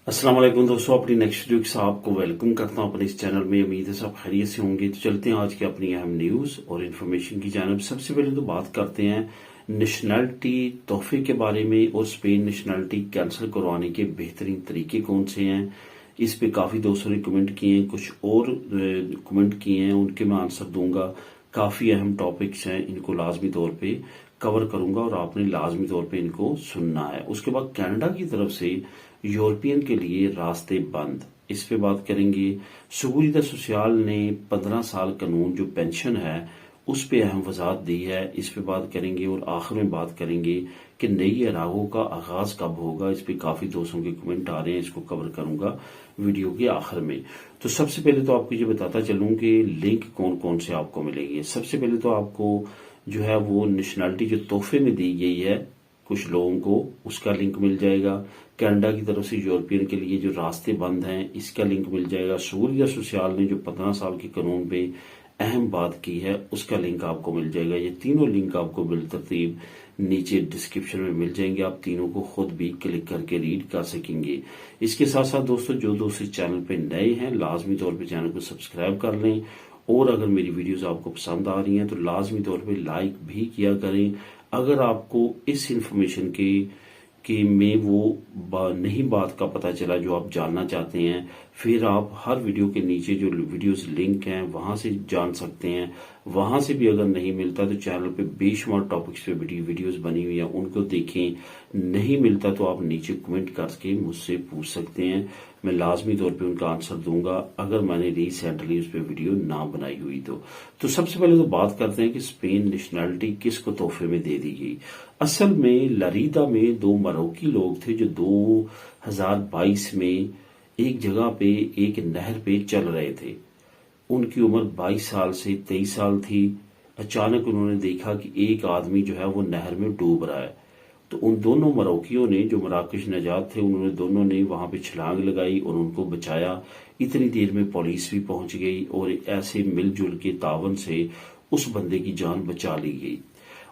अस्सलाम वालेकुम दोस्तों, अपनी नेक्स्ट वीडियो के साथ आपको वेलकम करता हूं अपने इस चैनल में। उम्मीद है सब खैरियत से होंगे। तो चलते हैं आज की अपनी अहम न्यूज और इन्फॉर्मेशन की जानिब। सबसे पहले तो बात करते हैं नेशनैलिटी तोहफे के बारे में और स्पेन नेशनैलिटी कैंसिल करवाने के बेहतरीन तरीके कौन से हैं। इस पे काफी दोस्तों ने कमेंट किए हैं, कुछ और कमेंट किए हैं, उनके मैं आंसर दूंगा। काफी अहम टॉपिक्स हैं, इनको लाजमी तौर पे कवर करूंगा और आपने लाजमी तौर पे इनको सुनना है। उसके बाद कनाडा की तरफ से यूरोपियन के लिए रास्ते बंद, इस पे बात करेंगे। सुगुरिदा सोशल ने 15 साल कानून जो पेंशन है उस पे अहम वजाहत दी है, इस पे बात करेंगे। और आखिर में बात करेंगे कि नई एरागो का आगाज कब होगा। इस पे काफी दोस्तों के कमेंट आ रहे हैं, इसको कवर करूंगा वीडियो के आखिर में। तो सबसे पहले तो आपको ये बताता चलूं कि लिंक कौन कौन से आपको मिलेंगे। सबसे पहले तो आपको जो है वो नेशनैलिटी जो तोहफे में दी गई है कुछ लोगों को, उसका लिंक मिल जाएगा। कनाडा की तरफ से यूरोपियन के लिए जो रास्ते बंद हैं इसका लिंक मिल जाएगा। सुगुरिदा सोशल ने जो 15 साल के कानून पे अहम बात की है उसका लिंक आपको मिल जाएगा। ये तीनों लिंक आपको बिलतरतीब नीचे डिस्क्रिप्शन में मिल जाएंगे, आप तीनों को खुद भी क्लिक करके रीड कर सकेंगे। इसके साथ साथ दोस्तों जो दोस्त इस चैनल पे नए हैं लाजमी तौर पे चैनल को सब्सक्राइब कर लें, और अगर मेरी वीडियोस आपको पसंद आ रही हैं तो लाजमी तौर पे लाइक भी किया करें। अगर आपको इस इंफॉर्मेशन के में वो नहीं बात का पता चला जो आप जानना चाहते हैं, फिर आप हर वीडियो के नीचे जो वीडियोस लिंक हैं वहां से जान सकते हैं। वहां से भी अगर नहीं मिलता तो चैनल पे बेशुमार टॉपिक्स पे वीडियोस बनी हुई है, उनको देखें। नहीं मिलता तो आप नीचे कमेंट करके मुझसे पूछ सकते हैं, मैं लाजमी तौर पे उनका आंसर दूंगा अगर मैंने रिसेंटली उस पर वीडियो ना बनाई हुई तो सबसे पहले तो बात करते हैं कि स्पेन नेशनैलिटी किसको तोहफे में दे दी गई। असल में लरीदा में दो मरोक्की लोग थे जो 2022 में एक जगह पे एक नहर पे चल रहे थे। उनकी उम्र 22 साल से 23 साल थी। अचानक उन्होंने देखा कि एक आदमी जो है वो नहर में डूब रहा है। तो उन दोनों मरोक्कियों ने जो मराकश नजात थे उन्होंने दोनों ने वहां पे छलांग लगाई और उनको बचाया। इतनी देर में पुलिस भी पहुंच गई और ऐसे मिलजुल के तावन से उस बंदे की जान बचा ली गई।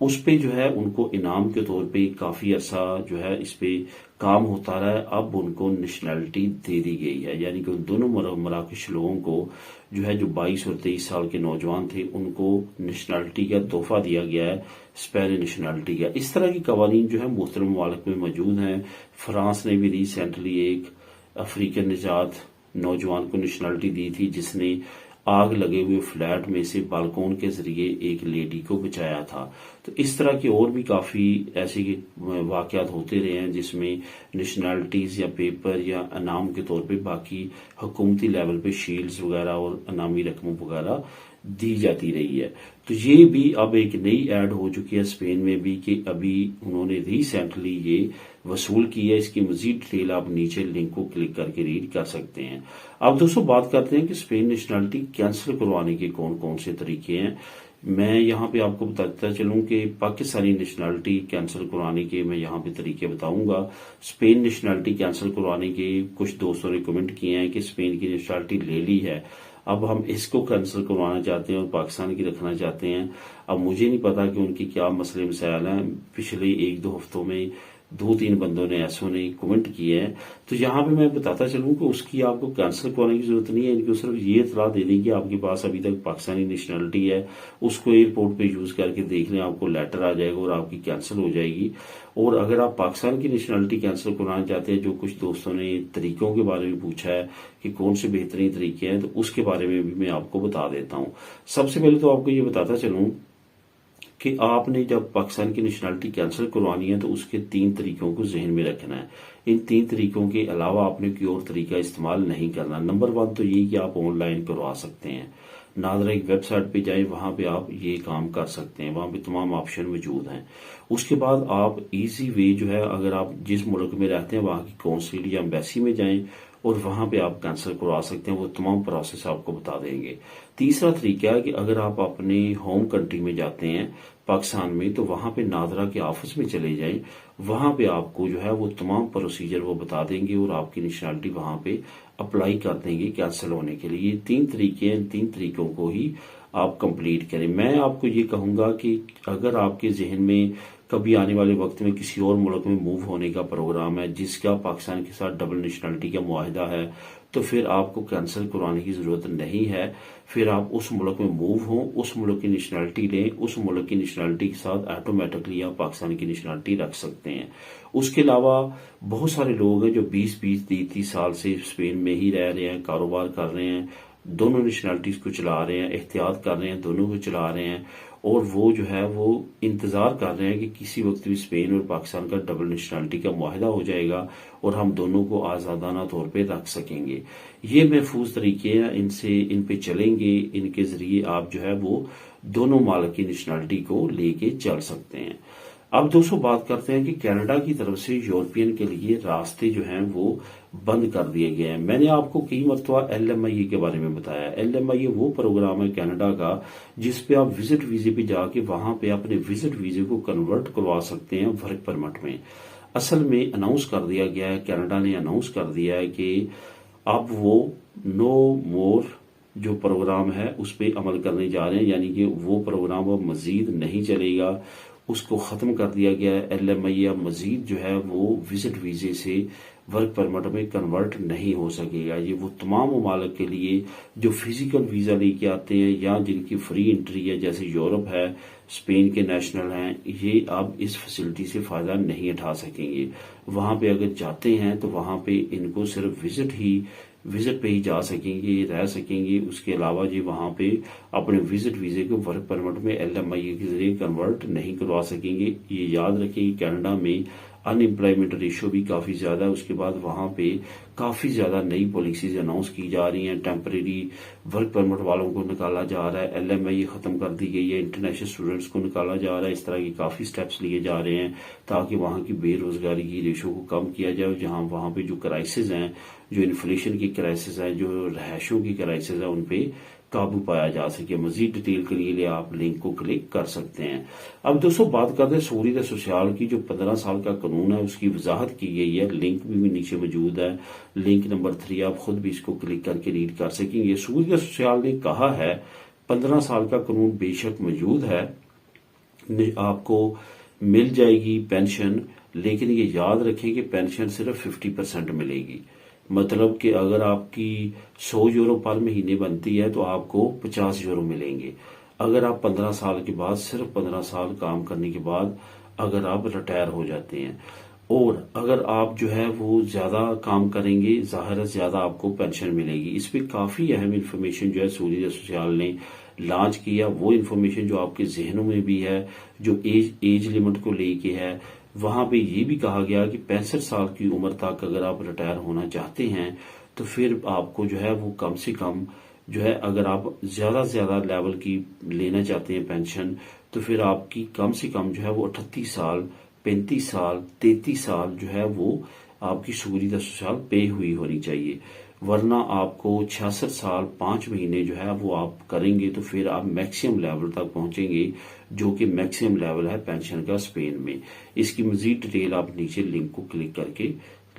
उस पे जो है उनको इनाम के तौर पे काफी अर्सा जो है इस पे काम होता रहा है। अब उनको नेशनैलिटी दे दी गई है, यानी कि उन दोनों मराकश लोगों को जो है जो 22 और 23 साल के नौजवान थे उनको नेशनैलिटी का तोहफा दिया गया है, स्पेन नेशनैलिटी का। इस तरह की कवानीन जो है मुख्तलिफ ममालिक में मौजूद हैं। फ्रांस ने भी रिसेंटली एक अफ्रीकन निजात नौजवान को नेशनैलिटी दी थी जिसने आग लगे हुए फ्लैट में से बालकोन के जरिए एक लेडी को बचाया था। तो इस तरह के और भी काफी ऐसे वाकयात होते रहे हैं जिसमें नेशनैलिटीज या पेपर या इनाम के तौर पे बाकी हुकूमती लेवल पे शील्ड्स वगैरह और इनामी रकमों वगैरह दी जाती रही है। तो ये भी अब एक नई ऐड हो चुकी है स्पेन में भी कि अभी उन्होंने रिसेंटली ये वसूल की है। इसकी मजीद डिटेल आप नीचे लिंक को क्लिक करके रीड कर सकते हैं। अब दोस्तों बात करते हैं कि स्पेन नेशनैलिटी कैंसिल करवाने के कौन कौन से तरीके हैं। मैं यहाँ पे आपको बताता चलूं कि पाकिस्तानी नेशनैलिटी कैंसिल करवाने के मैं यहाँ पे तरीके बताऊंगा। स्पेन नेशनैलिटी कैंसिल करवाने के कुछ दोस्तों ने कमेंट किए हैं कि स्पेन की नेशनैलिटी ले ली है, अब हम इसको कैंसिल करवाना चाहते हैं और पाकिस्तान की रखना चाहते हैं। अब मुझे नहीं पता कि उनकी क्या मसले मसाइल हैं। पिछले 1-2 हफ्तों में 2-3 बंदों ने ऐसों ने कमेंट किए हैं। तो यहाँ पे मैं बताता चलूं कि उसकी आपको कैंसिल करवाने की जरूरत नहीं है। इनको सिर्फ ये इतला दे दें कि आपके पास अभी तक पाकिस्तानी नेशनैलिटी है, उसको एयरपोर्ट पे यूज करके देख लें, आपको लेटर आ जाएगा और आपकी कैंसिल हो जाएगी। और अगर आप पाकिस्तान की नेशनैलिटी कैंसिल करवाना चाहते हैं, जो कुछ दोस्तों ने तरीकों के बारे में पूछा है कि कौन से बेहतरीन तरीके हैं, तो उसके बारे में भी मैं आपको बता देता हूँ। सबसे पहले तो आपको ये बताता चलूं कि आपने जब पाकिस्तान की नेशनैलिटी कैंसिल करवानी है तो उसके 3 तरीकों को जहन में रखना है। इन 3 तरीकों के अलावा आपने कोई और तरीका इस्तेमाल नहीं करना। नंबर 1 तो ये कि आप ऑनलाइन करवा सकते हैं। नादरा एक वेबसाइट पे जाए, वहां पे आप ये काम कर सकते हैं, वहां पे तमाम ऑप्शन मौजूद हैं। उसके बाद आप इजी वे जो है, अगर आप जिस मुल्क में रहते हैं वहां की कौंसिल या एम्बेसी में जाएं और वहां पे आप कैंसिल करवा सकते हैं, वो तमाम प्रोसेस आपको बता देंगे। तीसरा तरीका है कि अगर आप अपने होम कंट्री में जाते हैं पाकिस्तान में, तो वहां पे नादरा के ऑफिस में चले जाएं, वहां पे आपको जो है वो तमाम प्रोसीजर वो बता देंगे और आपकी नेशनैलिटी वहां पे अप्लाई कर देंगे कैंसिल होने के लिए। 3 तरीके हैं, 3 तरीकों को ही आप कंप्लीट करें। मैं आपको ये कहूंगा कि अगर आपके जहन में कभी आने वाले वक्त में किसी और मुल्क में मूव होने का प्रोग्राम है जिसका पाकिस्तान के साथ डबल नेशनलिटी का मुआहिदा है, तो फिर आपको कैंसिल करवाने की ज़रूरत नहीं है। फिर आप उस मुल्क में मूव हों, उस मुल्क की नेशनलिटी लें, उस मुल्क की नेशनलिटी के साथ ऑटोमेटिकली आप पाकिस्तान की नेशनलिटी रख सकते हैं। उसके अलावा बहुत सारे लोग हैं जो 20-20, 30-30 साल से स्पेन में ही रह रहे हैं, कारोबार कर रहे हैं, दोनों नेशनलिटीज़ को चला रहे हैं, एहतियात कर रहे हैं, दोनों को चला रहे हैं, और वो जो है वो इंतज़ार कर रहे हैं कि किसी वक्त भी स्पेन और पाकिस्तान का डबल नेशनलिटी का मुआहिदा हो जाएगा और हम दोनों को आज़ादाना तौर पे रख सकेंगे। ये महफूज तरीके हैं, इन पे चलेंगे, इनके ज़रिए आप जो है वो दोनों मालिक की नेशनलिटी को लेके चल सकते हैं। अब दोस्तों बात करते हैं कि कनाडा की तरफ से यूरोपियन के लिए रास्ते जो हैं वो बंद कर दिए गए हैं। मैंने आपको कई मरतबा LMIA के बारे में बताया। LMIA वो प्रोग्राम है कनाडा का जिस पे आप विजिट वीजे पे जाके वहां पे अपने विजिट वीजे को कन्वर्ट करवा सकते हैं वर्क परमिट में। असल में अनाउंस कर दिया गया है, कनाडा ने अनाउंस कर दिया है कि अब वो नो मोर जो प्रोग्राम है उस पर अमल करने जा रहे हैं, यानी कि वो प्रोग्राम अब मजीद नहीं चलेगा, उसको ख़त्म कर दिया गया है। LMIA मजीद जो है वो विजिट वीजे से वर्क परमिट में कन्वर्ट नहीं हो सकेगा। ये वो तमाम ममालिक के लिए जो फिजिकल वीज़ा लेके आते हैं या जिनकी फ्री एंट्री है, जैसे यूरोप है, स्पेन के नेशनल हैं, ये अब इस फैसिलिटी से फ़ायदा नहीं उठा सकेंगे। वहाँ पे अगर जाते हैं तो वहाँ पे इनको सिर्फ विजिट पे ही जा सकेंगे, रह सकेंगे। उसके अलावा जी वहाँ पे अपने विजिट वीजे को वर्क परमिट में LMIA के जरिए कन्वर्ट नहीं करवा सकेंगे। ये याद रखें कि कनाडा में अनएम्प्लॉयमेंट रेशियो भी काफ़ी ज़्यादा है। उसके बाद वहाँ पे काफ़ी ज़्यादा नई पॉलिसीज अनाउंस की जा रही हैं। टेम्परेरी वर्क परमिट वालों को निकाला जा रहा है, LMIA ख़त्म कर दी गई है, इंटरनेशनल स्टूडेंट्स को निकाला जा रहा है। इस तरह के काफ़ी स्टेप्स लिए जा रहे हैं ताकि वहाँ की बेरोज़गारी की रेशियो को कम किया जाए। जहाँ वहाँ पे जो क्राइसिस हैं, जो इन्फ्लेशन की क्राइसिस है, जो रहायशों की क्राइसिस है, उन पे काबू पाया जा सके। मजीद डिटेल के लिए आप लिंक को क्लिक कर सकते हैं। अब दोस्तों बात करते हैं सूरीद सोशल की। जो 15 साल का कानून है उसकी वजाहत की गई है, लिंक भी नीचे मौजूद है, लिंक नंबर 3, आप खुद भी इसको क्लिक करके रीड कर सकेंगे। सूरीद सोशल ने कहा है 15 साल का कानून बेशक मौजूद है, आपको मिल जाएगी पेंशन, लेकिन ये याद रखें कि पेंशन सिर्फ 50% मिलेगी। मतलब कि अगर आपकी 100 यूरो पर महीने बनती है तो आपको 50 यूरो मिलेंगे। अगर आप 15 साल के बाद, सिर्फ 15 साल काम करने के बाद अगर आप रिटायर हो जाते हैं, और अगर आप जो है वो ज्यादा काम करेंगे, जाहिर है ज्यादा आपको पेंशन मिलेगी। इस पे काफी अहम इंफॉर्मेशन जो है सूरीद सोशल ने लॉन्च किया। वो इंफॉर्मेशन जो आपके जहनों में भी है, जो एज लिमिट को लेके है, वहां पे ये भी कहा गया कि 65 साल की उम्र तक अगर आप रिटायर होना चाहते हैं तो फिर आपको जो है वो कम से कम जो है, अगर आप ज्यादा से ज्यादा लेवल की लेना चाहते हैं पेंशन, तो फिर आपकी कम से कम जो है वो 38 साल, 35 साल, 33 साल जो है वो आपकी सूरीद सोशल पे हुई होनी चाहिए। वरना आपको 66 साल 5 महीने जो है वो आप करेंगे तो फिर आप मैक्सिमम लेवल तक पहुंचेंगे, जो कि मैक्सिमम लेवल है पेंशन का स्पेन में। इसकी मजीद डिटेल आप नीचे लिंक को क्लिक करके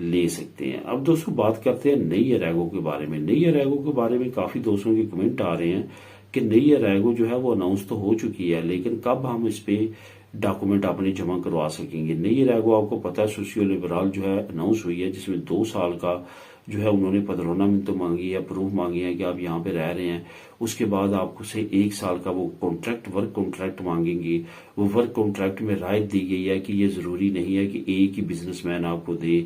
ले सकते हैं। अब दोस्तों बात करते हैं नई अरेगो के बारे में। नई अरेगो के बारे में काफी दोस्तों के कमेंट आ रहे हैं कि नई अरेगो जो है वो अनाउंस तो हो चुकी है, लेकिन कब हम इस पे डॉक्यूमेंट अपने जमा करवा सकेंगे। नई अरेगो आपको पता है सोशियो लिबरल जो है अनाउंस हुई है, जिसमें 2 साल का जो है उन्होंने पदरोना में तो मांगी है, प्रूफ मांगी है कि आप यहाँ पे रह रहे हैं। उसके बाद आपको से 1 साल का वो वर्क कॉन्ट्रैक्ट मांगेंगे। वो वर्क कॉन्ट्रैक्ट में राहत दी गई है कि ये जरूरी नहीं है कि एक ही बिजनेसमैन आपको दे,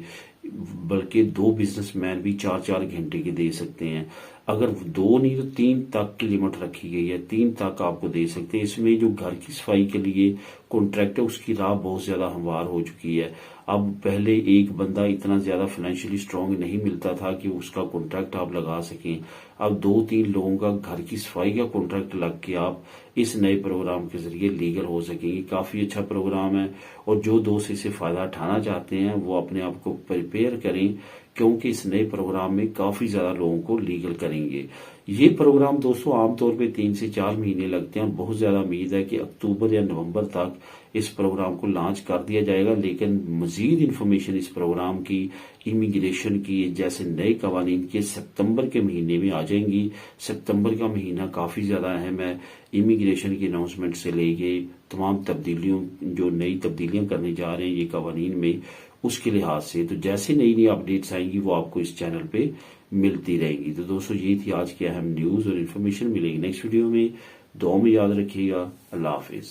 बल्कि 2 बिजनेसमैन भी 4-4 घंटे के दे सकते हैं। अगर 2 नहीं तो 3 तक की लिमिट रखी गई है, 3 तक आपको दे सकते हैं। इसमें जो घर की सफाई के लिए कॉन्ट्रैक्ट है उसकी राह बहुत ज्यादा हमवार हो चुकी है। अब पहले एक बंदा इतना ज्यादा फाइनेंशियली स्ट्रांग नहीं मिलता था कि उसका कॉन्ट्रैक्ट आप लगा सकें। अब 2-3 लोगों का घर की सफाई का कॉन्ट्रैक्ट लग के आप इस नए प्रोग्राम के जरिए लीगल हो सकेंगे। काफी अच्छा प्रोग्राम है, और जो दोस्त इसे फायदा उठाना चाहते हैं वो अपने आप को प्रिपेयर करें क्योंकि इस नए प्रोग्राम में काफी ज्यादा लोगों को लीगल करेंगे। ये प्रोग्राम दोस्तों आमतौर पे 3 से 4 महीने लगते हैं। बहुत ज्यादा उम्मीद है कि अक्टूबर या नवंबर तक इस प्रोग्राम को लॉन्च कर दिया जाएगा, लेकिन मजीद इंफॉर्मेशन इस प्रोग्राम की, इमिग्रेशन की, जैसे नए कवानीन के सितंबर के महीने में आ जाएंगी। सितंबर का महीना काफी ज्यादा अहम है इमिग्रेशन की अनाउंसमेंट से लेके तमाम तब्दीलियों, जो नई तब्दीलियां करने जा रहे हैं ये कवानीन में, उसके लिहाज से। तो जैसे नई नई अपडेट्स आएंगी वो आपको इस चैनल पे मिलती रहेंगी। तो दोस्तों ये थी आज की अहम न्यूज और इन्फॉर्मेशन। मिलेगी नेक्स्ट वीडियो में। दुआ में याद रखिएगा। अल्लाह हाफिज।